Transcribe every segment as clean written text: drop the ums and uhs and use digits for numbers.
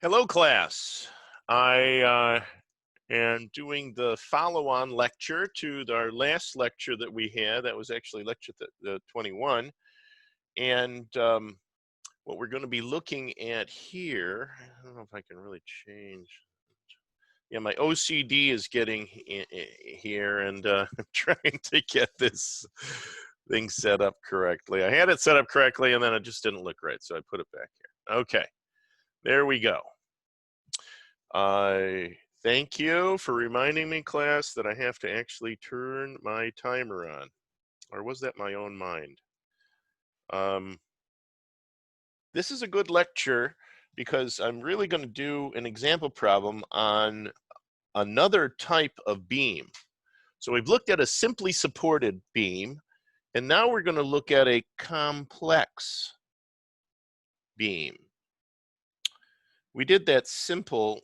Hello, class. I am doing the follow-on lecture to our last lecture that we had. That was actually lecture 21. And what we're going to be looking at here, I don't know if I can really change. Yeah, my OCD is getting here, and I'm trying to get this thing set up correctly. I had it set up correctly, and then it just didn't look right, so I put it back here. Okay, there we go. Thank you for reminding me, class, that I have to actually turn my timer on. Or was that my own mind? This is a good lecture because I'm really going to do an example problem on another type of beam. So we've looked at a simply supported beam, and now we're going to look at a complex beam. We did that simple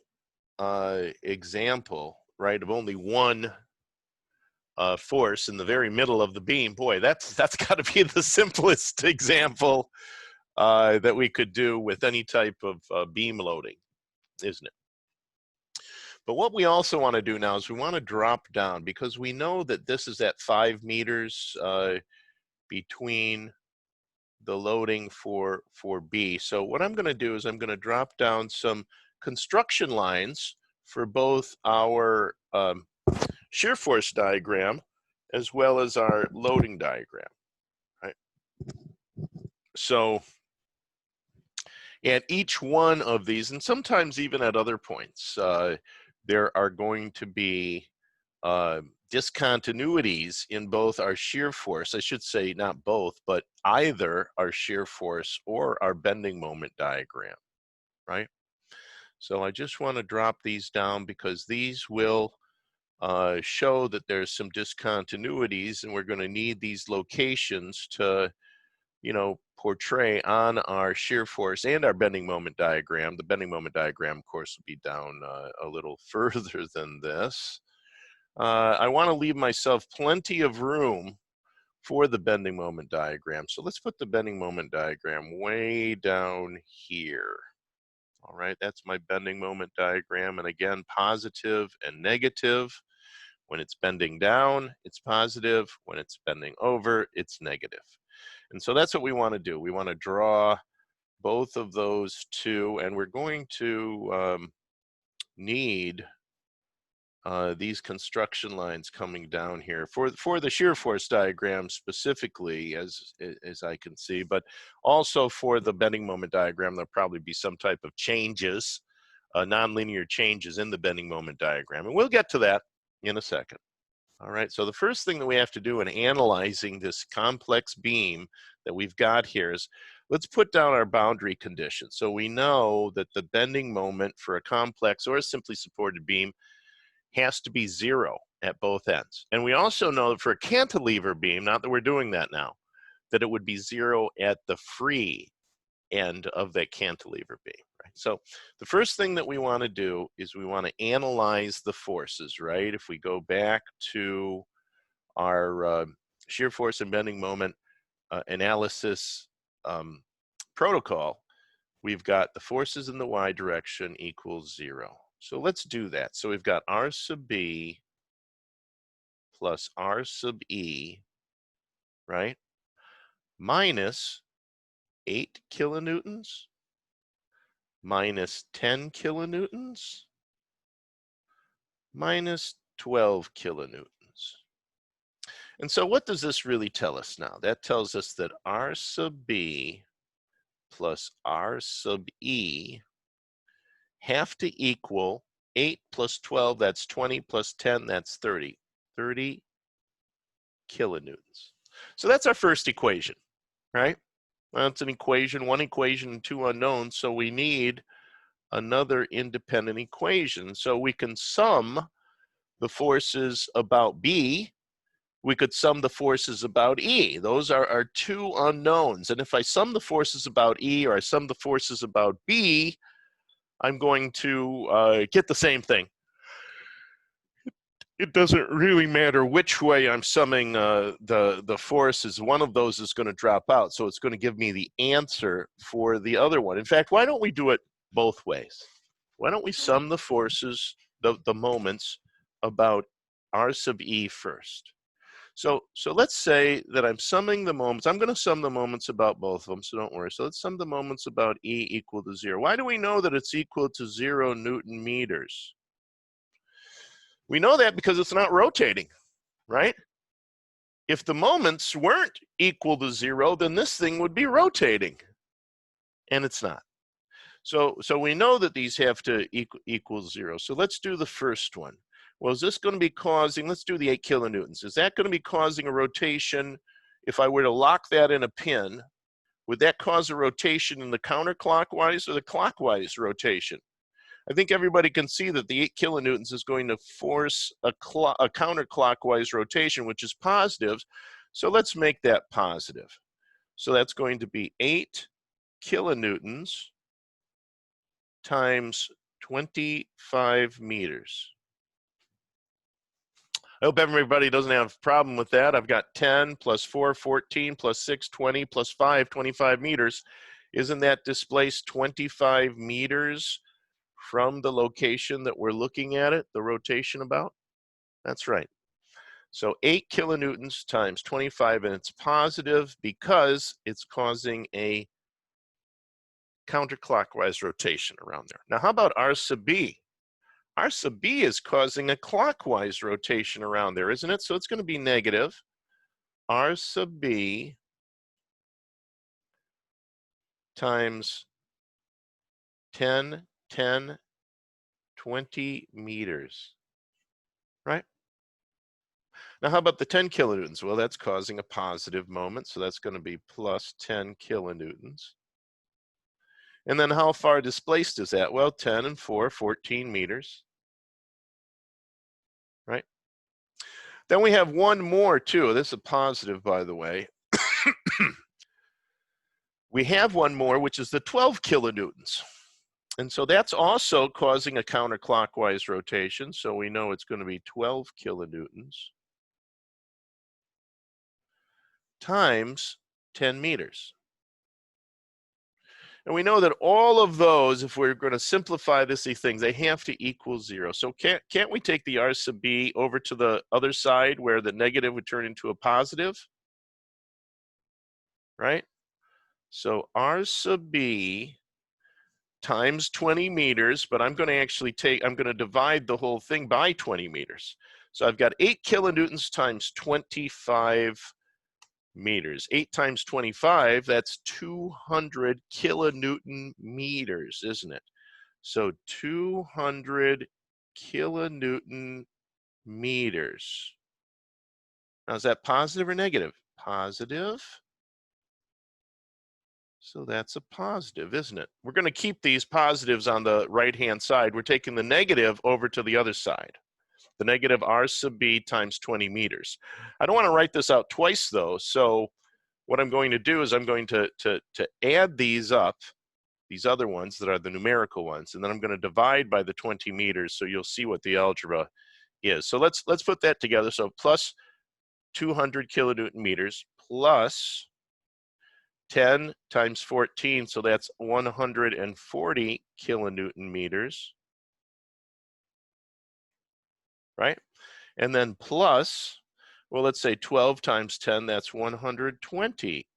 example, right, of only one force in the very middle of the beam. Boy, that's got to be the simplest example that we could do with any type of beam loading, isn't it? But what we also want to do now is we want to drop down, because we know that this is at 5 meters between the loading for B. So what I'm going to do is I'm going to drop down some construction lines for both our shear force diagram as well as our loading diagram, right? So at each one of these, and sometimes even at other points, there are going to be discontinuities in both our shear force, I should say not both, but either our shear force or our bending moment diagram, right? So I just want to drop these down because these will show that there's some discontinuities, and we're going to need these locations to, you know, portray on our shear force and our bending moment diagram. The bending moment diagram, of course, will be down a little further than this. I want to leave myself plenty of room for the bending moment diagram. So let's put the bending moment diagram way down here. All right, that's my bending moment diagram. And again, positive and negative. When it's bending down, it's positive. When it's bending over, it's negative. And so that's what we want to do. We want to draw both of those two, and we're going to need these construction lines coming down here for the shear force diagram specifically, as I can see, but also for the bending moment diagram. There'll probably be some type of changes, nonlinear changes in the bending moment diagram, and we'll get to that in a second. All right, so the first thing that we have to do in analyzing this complex beam that we've got here is let's put down our boundary conditions. So we know that the bending moment for a complex or a simply supported beam has to be 0 at both ends. And we also know that for a cantilever beam, not that we're doing that now, that it would be 0 at the free end of that cantilever beam, right? So the first thing that we want to do is we want to analyze the forces, right? If we go back to our shear force and bending moment analysis protocol, we've got the forces in the y direction equals 0. So let's do that. So we've got R sub B plus R sub E, right, minus 8 kilonewtons, minus 10 kilonewtons, minus 12 kilonewtons. And so what does this really tell us now? That tells us that R sub B plus R sub E have to equal 8 plus 12, that's 20, plus 10, that's 30. 30 kilonewtons. So that's our first equation, right? Well, it's an equation, one equation, and two unknowns, so we need another independent equation. So we can sum the forces about B. We could sum the forces about E. Those are our two unknowns. And if I sum the forces about E or I sum the forces about B, I'm going to get the same thing. It doesn't really matter which way I'm summing the forces. One of those is going to drop out, so it's going to give me the answer for the other one. In fact, why don't we do it both ways? Why don't we sum the forces, the moments about R sub E first? So let's say that I'm summing the moments. I'm going to sum the moments about both of them, so don't worry. So let's sum the moments about E equal to 0. Why do we know that it's equal to 0 Newton meters? We know that because it's not rotating, right? If the moments weren't equal to 0, then this thing would be rotating, and it's not. So we know that these have to equal 0. So let's do the first one. Well, is this going to be causing, let's do the 8 kilonewtons. Is that going to be causing a rotation? If I were to lock that in a pin, would that cause a rotation in the counterclockwise or the clockwise rotation? I think everybody can see that the 8 kilonewtons is going to force a counterclockwise rotation, which is positive. So let's make that positive. So that's going to be 8 kilonewtons times 25 meters. I hope everybody doesn't have a problem with that. I've got 10 plus 4, 14, plus 6, 20, plus 5, 25 meters. Isn't that displaced 25 meters from the location that we're looking at it, the rotation about? That's right. So 8 kilonewtons times 25, and it's positive because it's causing a counterclockwise rotation around there. Now, how about R sub B? R sub B is causing a clockwise rotation around there, isn't it? So it's going to be negative R sub B times 10, 10, 20 meters, right? Now, how about the 10 kilonewtons? Well, that's causing a positive moment, so that's going to be plus 10 kilonewtons. And then how far displaced is that? Well, 10 and 4, 14 meters, right? Then we have one more, too. This is a positive, by the way. We have one more, which is the 12 kilonewtons. And so that's also causing a counterclockwise rotation. So we know it's going to be 12 kilonewtons times 10 meters. And we know that all of those, if we're going to simplify these things, they have to equal 0. So can't we take the R sub B over to the other side where the negative would turn into a positive? Right? So R sub B times 20 meters, but I'm going to divide the whole thing by 20 meters. So I've got 8 kilonewtons times 25 meters. 8 times 25, that's 200 kilonewton meters, isn't it? So 200 kilonewton meters. Now, is that positive or negative? Positive. So that's a positive, isn't it? We're going to keep these positives on the right-hand side. We're taking the negative over to the other side. The negative R sub B times 20 meters. I don't want to write this out twice, though. So what I'm going to do is I'm going to add these up, these other ones that are the numerical ones, and then I'm going to divide by the 20 meters so you'll see what the algebra is. So let's put that together. So plus 200 kilonewton meters plus 10 times 14, so that's 140 kilonewton meters, right? And then plus, well, let's say 12 times 10, that's 120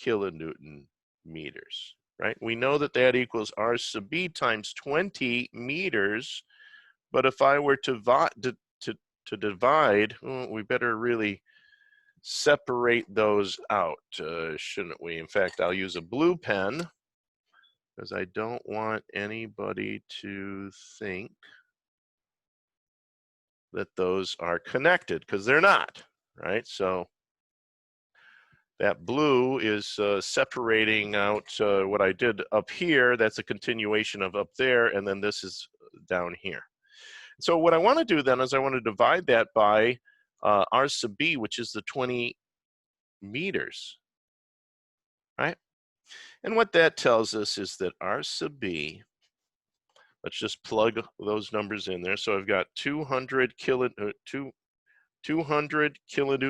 kilonewton meters, right? We know that that equals R sub B times 20 meters, but if I were to divide, we better really separate those out, shouldn't we? In fact, I'll use a blue pen because I don't want anybody to think that those are connected, because they're not, right? So that blue is separating out what I did up here. That's a continuation of up there, and then this is down here. So what I want to do then is I want to divide that by R sub B, which is the 20 meters, right? And what that tells us is that R sub B, let's just plug those numbers in there. So I've got 200 kilonewton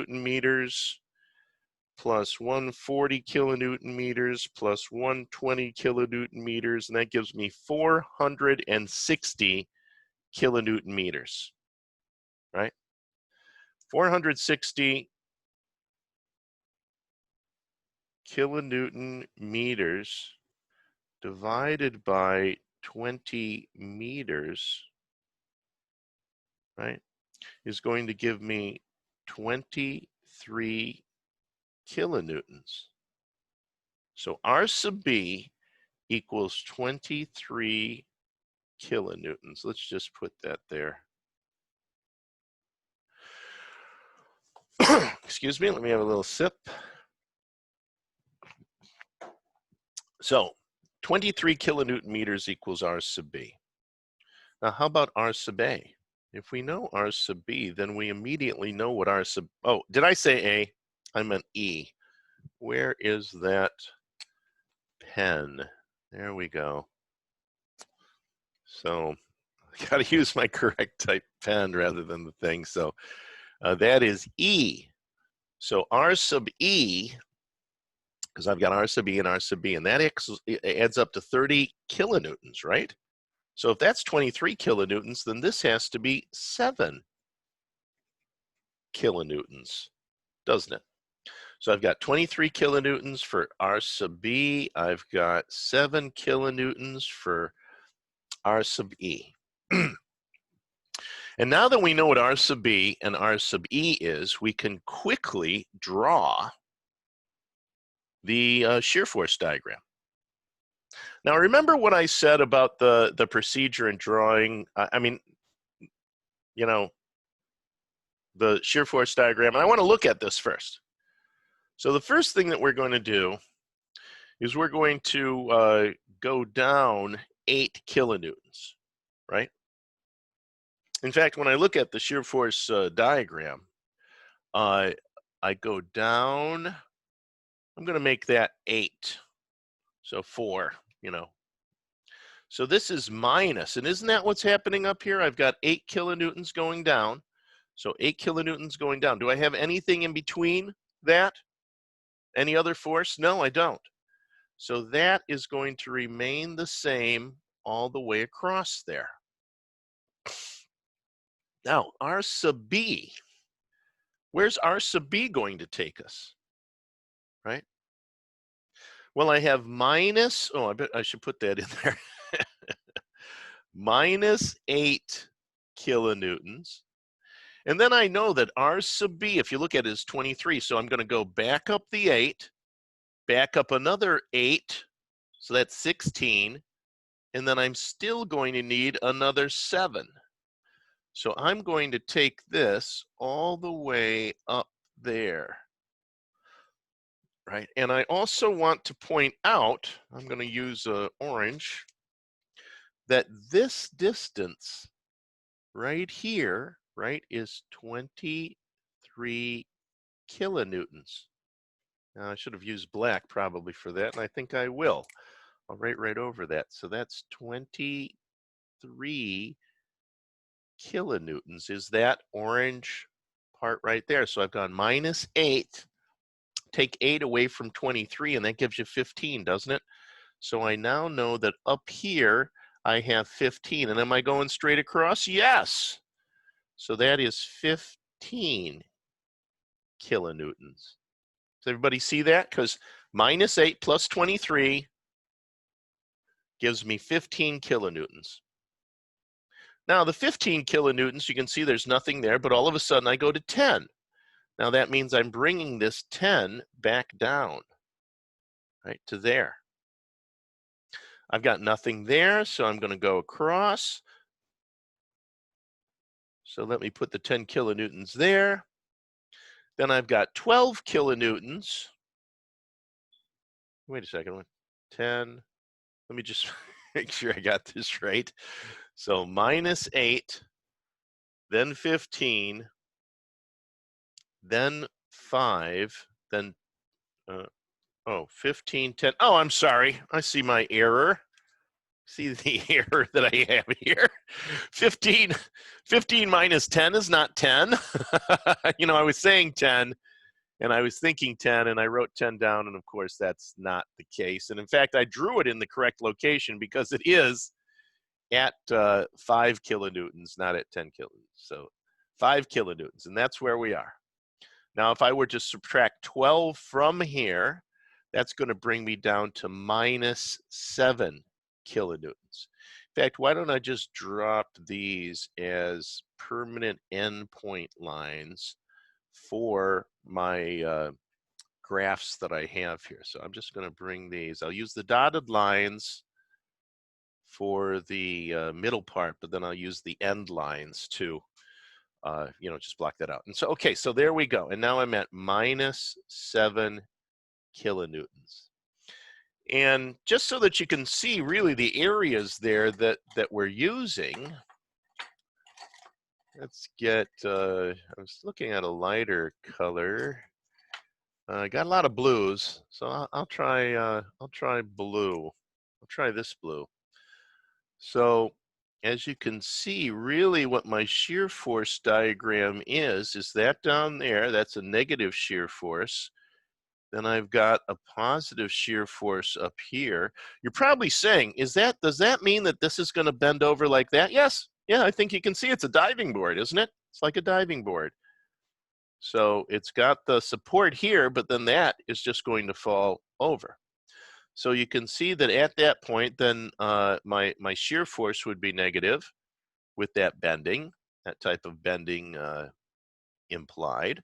meters plus 140 kilonewton meters plus 120 kilonewton meters, and that gives me 460 kilonewton meters, right? 460 kilonewton meters divided by 20 meters, right, is going to give me 23 kilonewtons. So R sub B equals 23 kilonewtons. Let's just put that there. Excuse me, let me have a little sip. So 23 kilonewton meters equals R sub B. Now how about R sub A? If we know R sub B, then we immediately know what R sub, oh, did I say A? I meant E. Where is that pen? There we go. So I got to use my correct type pen rather than the thing. So that is E. So R sub E, because I've got R sub E and R sub B, and that adds up to 30 kilonewtons, right? So if that's 23 kilonewtons, then this has to be 7 kilonewtons, doesn't it? So I've got 23 kilonewtons for R sub B. I've got 7 kilonewtons for R sub E. And now that we know what R sub B and R sub E is, we can quickly draw the shear force diagram. Now remember what I said about the procedure in drawing, I mean, you know, the shear force diagram. And I want to look at this first. So the first thing that we're going to do is we're going to go down 8 kilonewtons, right? In fact, when I look at the shear force diagram, I go down, I'm going to make that 8, so 4, you know. So this is minus, and isn't that what's happening up here? I've got 8 kilonewtons going down, so 8 kilonewtons going down. Do I have anything in between that? Any other force? No, I don't. So that is going to remain the same all the way across there. Now, R sub B, where's R sub B going to take us, right? Well, I have minus, oh, I bet I should put that in there. Minus 8 kilonewtons. And then I know that R sub B, if you look at it, is 23. So I'm going to go back up the 8, back up another 8, so that's 16. And then I'm still going to need another 7. So I'm going to take this all the way up there, right? And I also want to point out, I'm going to use orange, that this distance right here, right, is 23 kilonewtons. Now I should have used black probably for that, and I think I will. I'll write right over that. So that's 23 kilonewtons is that orange part right there. So I've gone minus 8, take 8 away from 23, and that gives you 15, doesn't it? So I now know that up here I have 15. And am I going straight across? Yes. So that is 15 kilonewtons. Does everybody see that? Because minus 8 plus 23 gives me 15 kilonewtons. Now the 15 kilonewtons, you can see there's nothing there, but all of a sudden I go to 10. Now that means I'm bringing this 10 back down, right, to there. I've got nothing there, so I'm going to go across. So let me put the 10 kilonewtons there. Then I've got 12 kilonewtons. Wait a second, 10. Let me just make sure I got this right. So minus 8, then 15, then 5, then, 15, 10. Oh, I'm sorry. I see my error. See the error that I have here. 15 minus 10 is not 10. You know, I was saying 10, And I was thinking 10, and I wrote 10 down, and of course that's not the case. And in fact, I drew it in the correct location because it is at 5 kilonewtons, not at 10 kilonewtons. So 5 kilonewtons, and that's where we are. Now, if I were to subtract 12 from here, that's going to bring me down to minus 7 kilonewtons. In fact, why don't I just drop these as permanent endpoint lines for my graphs that I have here. So I'm just going to bring these. I'll use the dotted lines for the middle part, but then I'll use the end lines to, just block that out. And so, okay, so there we go. And now I'm at minus 7 kilonewtons. And just so that you can see really the areas there that we're using, let's get, I was looking at a lighter color. I got a lot of blues, so I'll try blue. I'll try this blue. So as you can see, really what my shear force diagram is that down there, that's a negative shear force. Then I've got a positive shear force up here. You're probably saying, does that mean that this is going to bend over like that? Yes. Yeah, I think you can see it's a diving board, isn't it? It's like a diving board. So it's got the support here, but then that is just going to fall over. So you can see that at that point, then my shear force would be negative with that bending, that type of bending implied.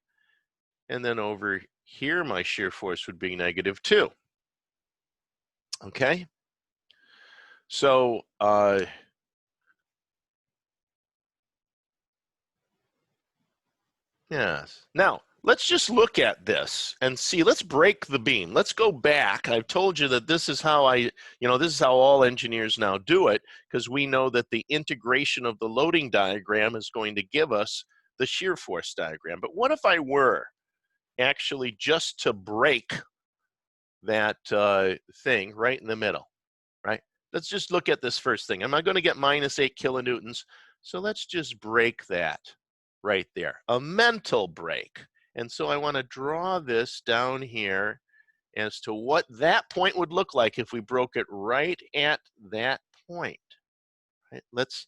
And then over here, my shear force would be negative too. Okay? So yes. Now, let's just look at this and see. Let's break the beam. Let's go back. I've told you that this is how this is how all engineers now do it, because we know that the integration of the loading diagram is going to give us the shear force diagram. But what if I were actually just to break that thing right in the middle, right? Let's just look at this first thing. Am I going to get minus 8 kilonewtons? So let's just break that right there, a mental break. And so I want to draw this down here as to what that point would look like if we broke it right at that point. Right? Let's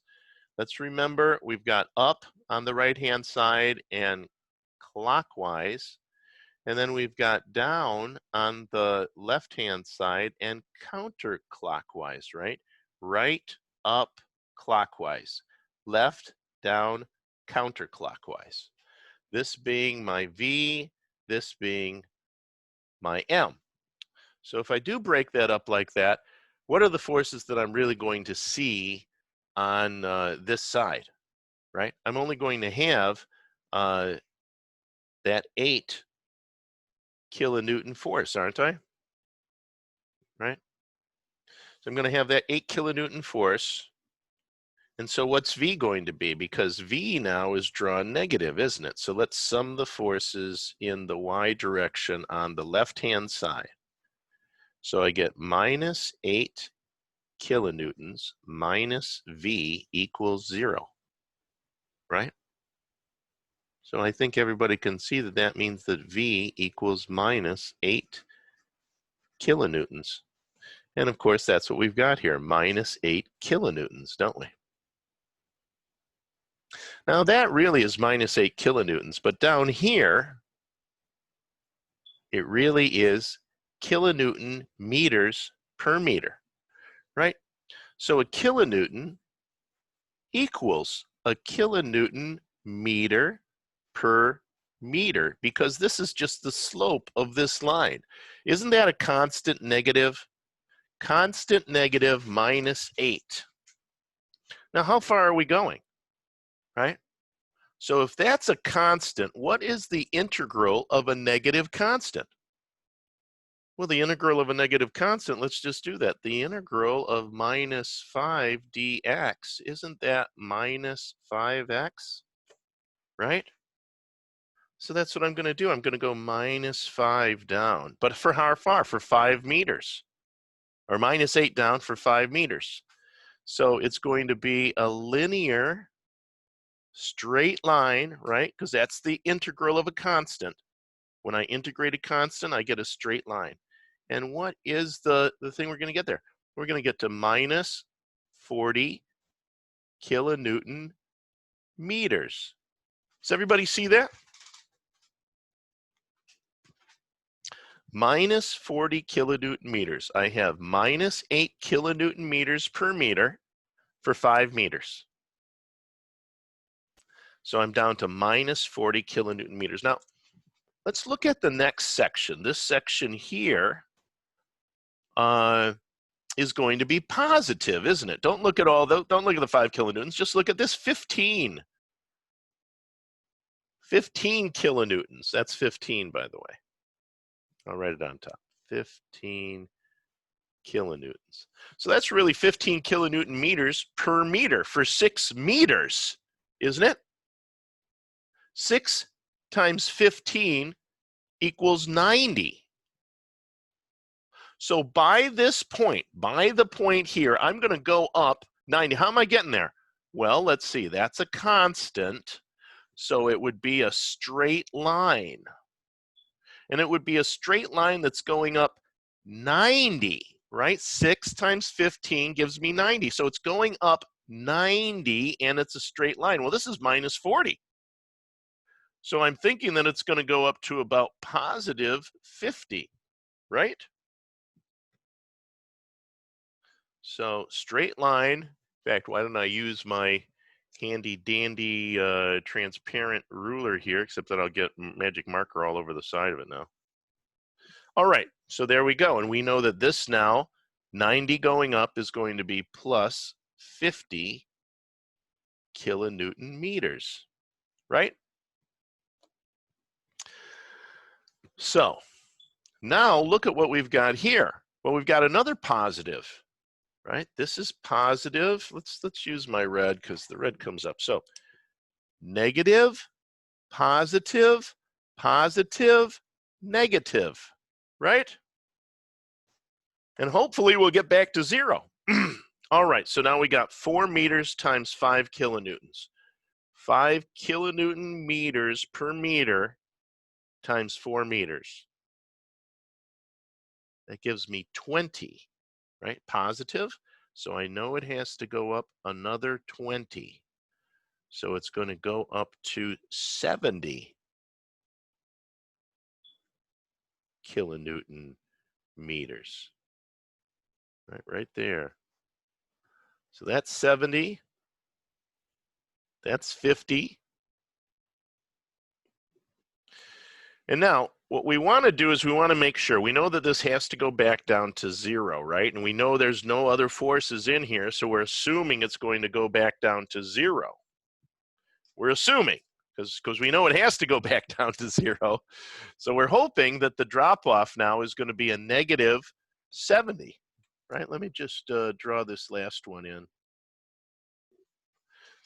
remember we've got up on the right-hand side and clockwise. And then we've got down on the left-hand side and counterclockwise, right? Right, up, clockwise. Left, down, counterclockwise. This being my V, this being my M. So if I do break that up like that, what are the forces that I'm really going to see on this side, right? I'm only going to have that 8 kilonewton force, aren't I? Right? So I'm going to have that 8 kilonewton force. And so what's V going to be? Because V now is drawn negative, isn't it? So let's sum the forces in the Y direction on the left-hand side. So I get minus 8 kilonewtons minus V equals 0, right? So I think everybody can see that that means that V equals minus 8 kilonewtons. And of course, that's what we've got here, minus 8 kilonewtons, don't we? Now that really is minus 8 kilonewtons, but down here, it really is kilonewton meters per meter, right? So a kilonewton equals a kilonewton meter per meter, because this is just the slope of this line. Isn't that a constant negative? Constant negative minus 8. Now, how far are we going, right? So if that's a constant, what is the integral of a negative constant? Well, the integral of a negative constant, let's just do that. The integral of minus 5 dx, isn't that minus 5x, right? So that's what I'm going to do. I'm going to go minus 5 down. But for how far? For 5 meters. Or minus 8 down for 5 meters. So it's going to be a linear straight line, right? Because that's the integral of a constant. When I integrate a constant, I get a straight line. And what is the thing we're going to get there? We're going to get to minus 40 kilonewton meters. Does everybody see that? Minus 40 kilonewton meters. I have minus 8 kilonewton meters per meter for 5 meters. So I'm down to minus 40 kilonewton meters. Now, let's look at the next section. This section here is going to be positive, isn't it? Don't look at all those, don't look at the 5 kilonewtons, just look at this 15. 15 kilonewtons. That's 15, by the way. I'll write it on top. 15 kilonewtons. So that's really 15 kilonewton meters per meter for 6 meters, isn't it? 6 times 15 equals 90. So by this point, by the point here, I'm going to go up 90. How am I getting there? Well, let's see. That's a constant. So it would be a straight line. And it would be a straight line that's going up 90, right? 6 times 15 gives me 90. So it's going up 90, and it's a straight line. Well, this is minus 40. So I'm thinking that it's going to go up to about positive 50, right? So straight line. In fact, why don't I use my handy dandy transparent ruler here, except that I'll get magic marker all over the side of it now. All right, so there we go. And we know that this now, 90 going up is going to be plus 50 kilonewton meters, right? So now look at what we've got here. Well, we've got another positive, right? This is positive. Let's use my red because the red comes up. So negative, positive, positive, negative, right? And hopefully we'll get back to 0. All right, so now we got 4 meters times 5 kilonewtons. 5 kilonewton meters per meter times 4 meters. That gives me 20, right? Positive. So I know it has to go up another 20. So it's going to go up to 70 kilonewton meters. Right there. So that's 70. That's 50. And now what we want to do is we want to make sure, we know that this has to go back down to 0, right? And we know there's no other forces in here, so we're assuming it's going to go back down to 0. We're assuming, because we know it has to go back down to 0. So we're hoping that the drop-off now is going to be a negative 70, right? Let me just draw this last one in.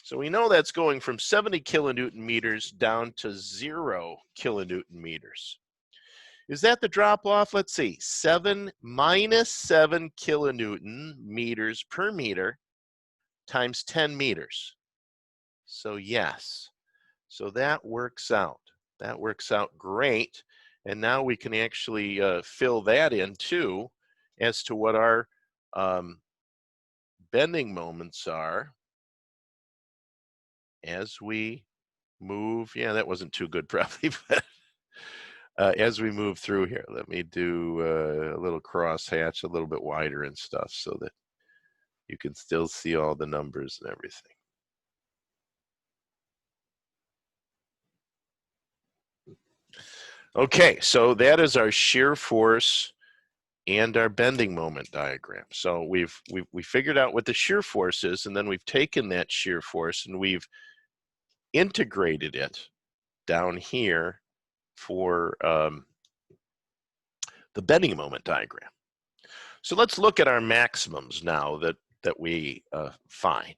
So we know that's going from 70 kilonewton meters down to 0 kilonewton meters. Is that the drop-off? Let's see, minus 7 kilonewton meters per meter times 10 meters. So yes, so that works out. That works out great. And now we can actually fill that in too as to what our bending moments are as we move. Yeah, that wasn't too good probably, but as we move through here, let me do a little crosshatch a little bit wider and stuff so that you can still see all the numbers and everything. Okay, so that is our shear force and our bending moment diagram. So we figured out what the shear force is, and then we've taken that shear force and we've integrated it down here for the bending moment diagram. So let's look at our maximums now that we find.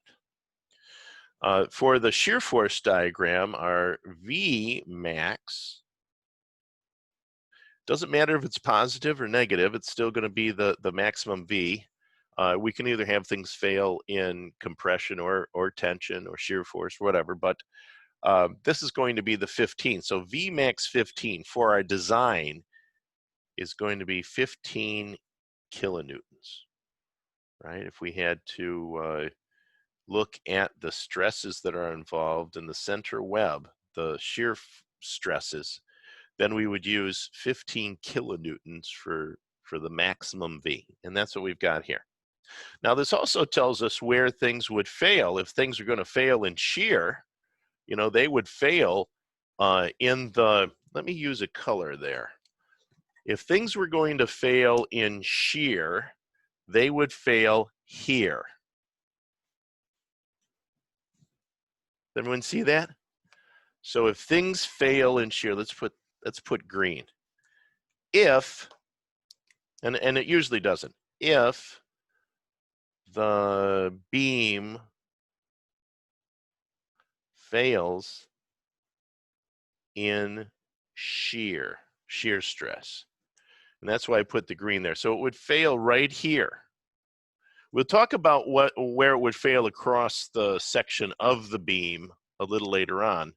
For the shear force diagram, our V max, doesn't matter if it's positive or negative, it's still going to be the maximum V. We can either have things fail in compression or tension or shear force, whatever, but this is going to be the 15. So Vmax 15 for our design is going to be 15 kilonewtons, right? If we had to look at the stresses that are involved in the center web, the shear stresses, then we would use 15 kilonewtons for the maximum V. And that's what we've got here. Now, this also tells us where things would fail. If things are going to fail in shear, you know, they would fail in the, let me use a color there. If things were going to fail in shear, they would fail here. Everyone see that? So if things fail in shear, let's put green. If, and it usually doesn't, if the beam fails in shear stress. And that's why I put the green there. So it would fail right here. We'll talk about where it would fail across the section of the beam a little later on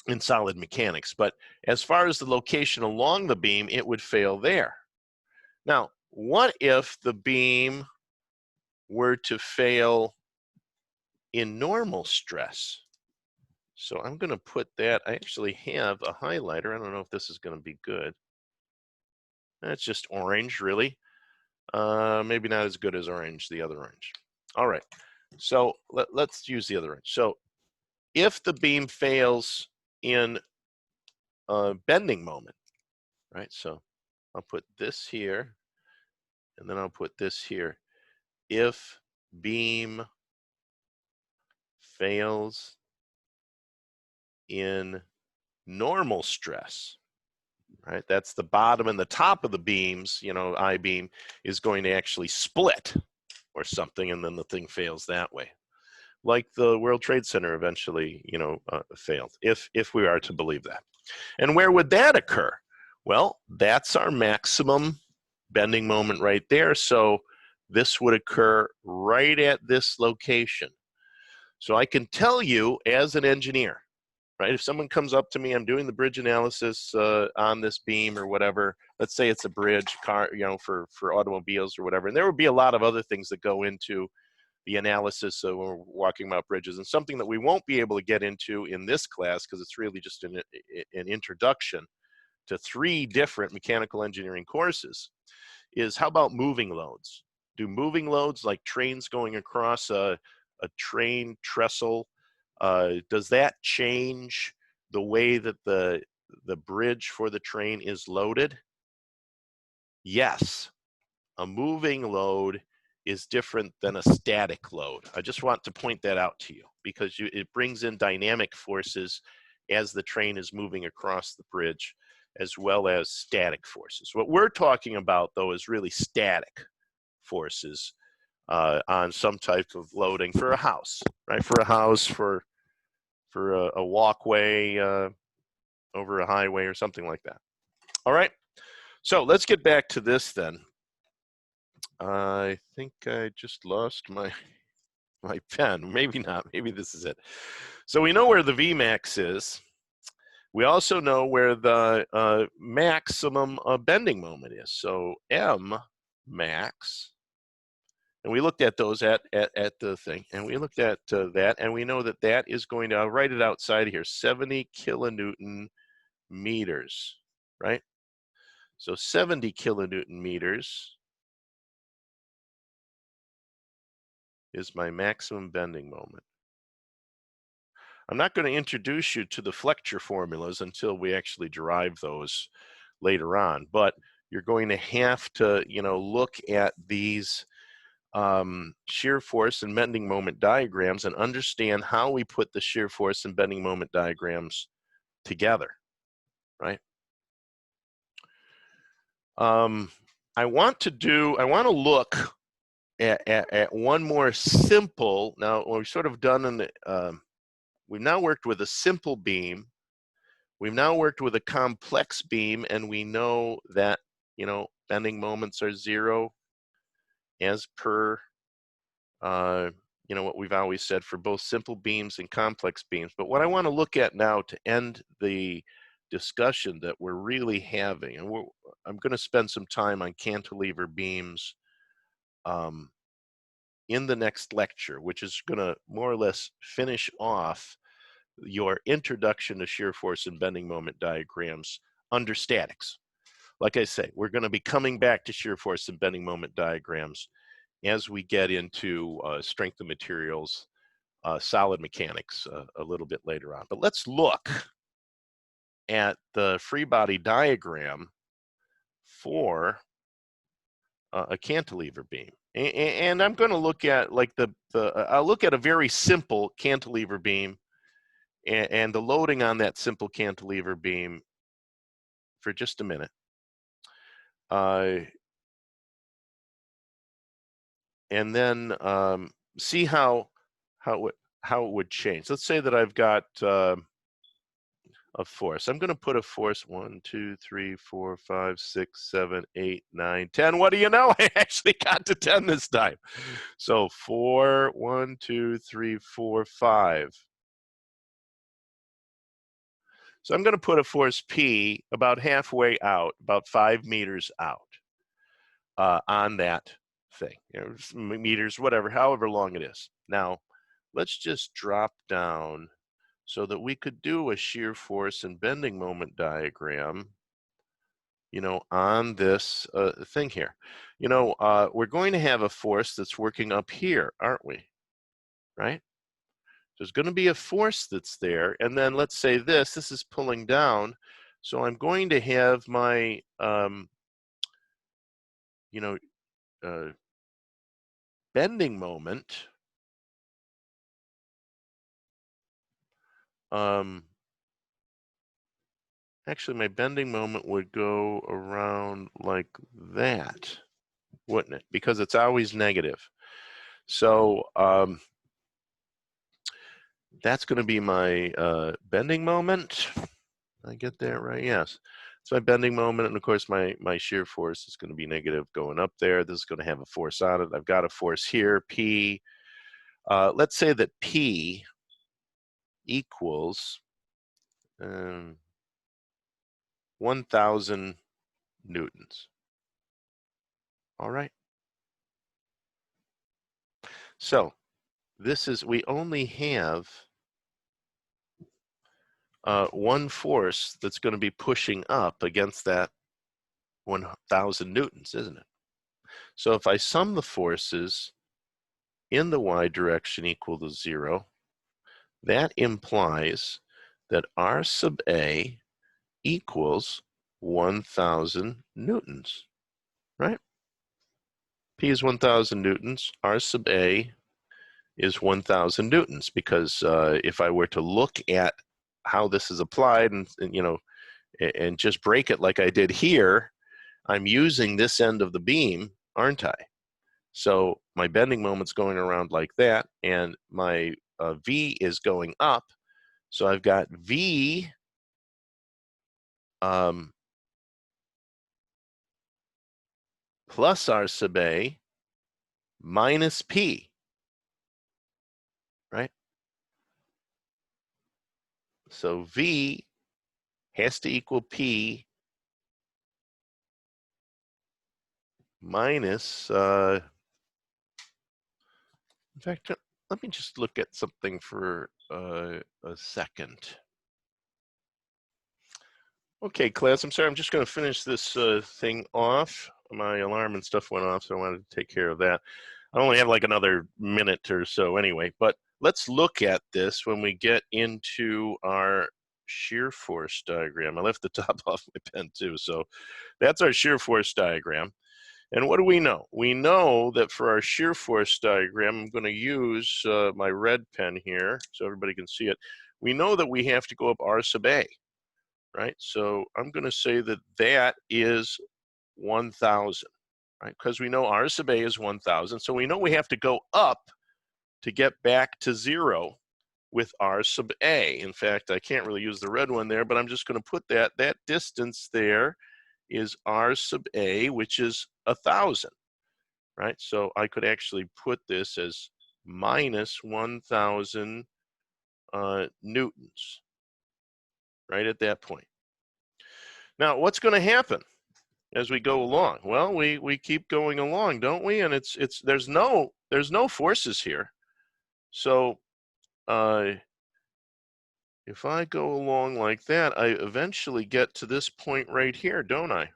in solid mechanics. But as far as the location along the beam, it would fail there. Now, what if the beam were to fail in normal stress? So I'm going to put that, I actually have a highlighter. I don't know if this is going to be good. That's just orange, really. Maybe not as good as orange, the other orange. All right, so let's use the other orange. So if the beam fails in a bending moment, right? So I'll put this here, and then I'll put this here. If beam fails in normal stress, right? That's the bottom and the top of the beams, you know, I-beam is going to actually split or something, and then the thing fails that way. Like the World Trade Center eventually, you know, failed, if we are to believe that. And where would that occur? Well, that's our maximum bending moment right there. So this would occur right at this location. So I can tell you as an engineer, right? If someone comes up to me, I'm doing the bridge analysis on this beam or whatever. Let's say it's a bridge car, you know, for automobiles or whatever. And there would be a lot of other things that go into the analysis when we're walking about bridges, and something that we won't be able to get into in this class because it's really just an introduction to 3 different mechanical engineering courses, is how about moving loads? Do moving loads like trains going across a train trestle, does that change the way that the bridge for the train is loaded? Yes. A moving load is different than a static load. I just want to point that out to you because it brings in dynamic forces as the train is moving across the bridge, as well as static forces. What we're talking about, though, is really static forces on some type of loading for a house, right? For a house, for a walkway over a highway or something like that. All right, so let's get back to this then. I think I just lost my pen. Maybe not. Maybe this is it. So we know where the Vmax is. We also know where the maximum bending moment is. So M max, and we looked at those at the thing, and we looked at that, and we know that that is going to, I'll write it outside here, 70 kilonewton meters, right? So 70 kilonewton meters is my maximum bending moment. I'm not going to introduce you to the flexure formulas until we actually derive those later on, but you're going to have to, you know, look at these shear force and bending moment diagrams and understand how we put the shear force and bending moment diagrams together, right? I want to look at one more simple. Now we've sort of done we've now worked with a simple beam. We've now worked with a complex beam, and we know that, you know, bending moments are 0 as per you know, what we've always said for both simple beams and complex beams. But what I want to look at now to end the discussion that we're really having, and I'm going to spend some time on cantilever beams in the next lecture, which is going to more or less finish off your introduction to shear force and bending moment diagrams under statics. Like I say, we're going to be coming back to shear force and bending moment diagrams as we get into strength of materials, solid mechanics a little bit later on. But let's look at the free body diagram for a cantilever beam. And I'm going to look at like I'll look at a very simple cantilever beam and the loading on that simple cantilever beam for just a minute. And then see how it would change. Let's say that I've got a force. I'm going to put a force 1, 2, 3, 4, 5, 6, 7, 8, 9, 10. What do you know? I actually got to 10 this time. So 4, 1, 2, 3, 4, 5. So I'm going to put a force P about halfway out, about 5 meters out on that thing, you know, meters, whatever, however long it is. Now, let's just drop down so that we could do a shear force and bending moment diagram, you know, on this thing here. You know, we're going to have a force that's working up here, aren't we? Right? There's going to be a force that's there, and then let's say this is pulling down, so I'm going to have my, you know, bending moment actually my bending moment would go around like that, wouldn't it? Because it's always negative. So that's going to be my bending moment. Did I get that right? Yes. It's my bending moment, and of course my shear force is going to be negative going up there. This is going to have a force on it. I've got a force here, P. Let's say that P equals 1,000 newtons. All right. So this is, we only have one force that's going to be pushing up against that 1,000 newtons, isn't it? So if I sum the forces in the y direction equal to 0, that implies that R sub A equals 1,000 newtons, right? P is 1,000 newtons. R sub A is 1,000 newtons, because if I were to look at how this is applied and you know, and just break it like I did here, I'm using this end of the beam, aren't I? So my bending moment's going around like that, and my V is going up. So I've got V plus R sub A minus P, right? So V has to equal P minus, in fact, let me just look at something for a second. Okay, class, I'm sorry, I'm just going to finish this thing off. My alarm and stuff went off, so I wanted to take care of that. I only have like another minute or so anyway, but let's look at this when we get into our shear force diagram. I left the top off my pen too, so that's our shear force diagram. And what do we know? We know that for our shear force diagram, I'm going to use my red pen here so everybody can see it. We know that we have to go up R sub A, right? So I'm going to say that that is 1,000, right? Because we know R sub A is 1,000. So we know we have to go up to get back to 0 with R sub A. In fact, I can't really use the red one there, but I'm just going to put that distance there is R sub A, which is 1,000, right? So I could actually put this as minus 1,000 newtons, right at that point. Now, what's going to happen as we go along? Well, we keep going along, don't we? And there's no forces here. So if I go along like that, I eventually get to this point right here, don't I?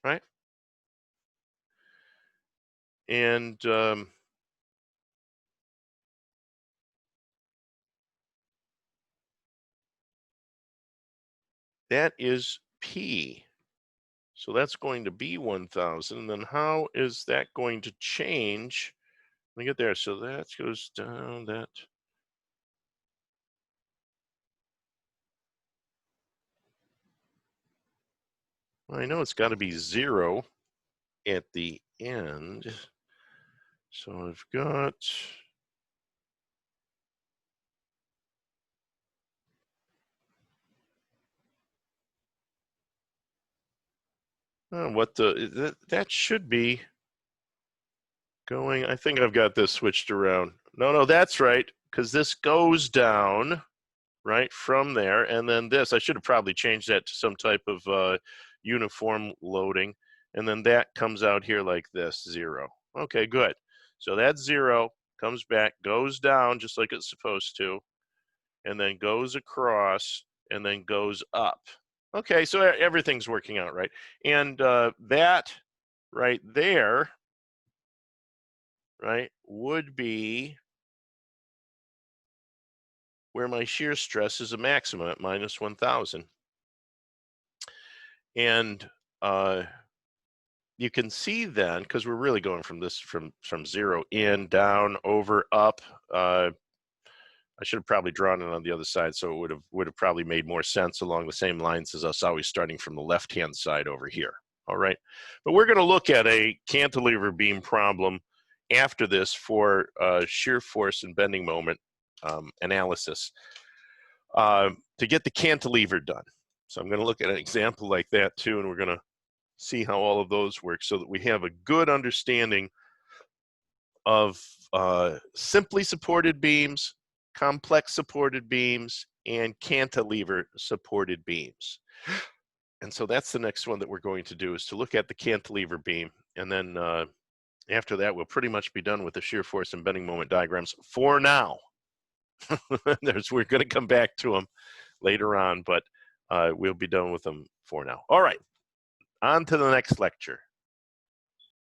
Right? And that is P. So that's going to be 1,000. And then how is that going to change? Let me get there. So that goes down, that. Well, I know it's got to be 0 at the end. So I've got, that should be going, I think I've got this switched around. No, that's right, because this goes down, right, from there, and then this, I should have probably changed that to some type of uniform loading, and then that comes out here like this, 0. Okay, good. So that's 0, comes back, goes down just like it's supposed to, and then goes across, and then goes up. Okay, so everything's working out right. And that right there, right, would be where my shear stress is a maximum at minus 1,000. And you can see then, because we're really going from this from 0 in, down, over, up. I should have probably drawn it on the other side, so it would have probably made more sense along the same lines as us always starting from the left-hand side over here. All right, but we're going to look at a cantilever beam problem after this for shear force and bending moment analysis to get the cantilever done. So I'm going to look at an example like that too, and we're going to see how all of those work so that we have a good understanding of simply supported beams, complex supported beams, and cantilever supported beams. And so that's the next one that we're going to do, is to look at the cantilever beam. And then after that, we'll pretty much be done with the shear force and bending moment diagrams for now. We're going to come back to them later on, but we'll be done with them for now. All right, on to the next lecture.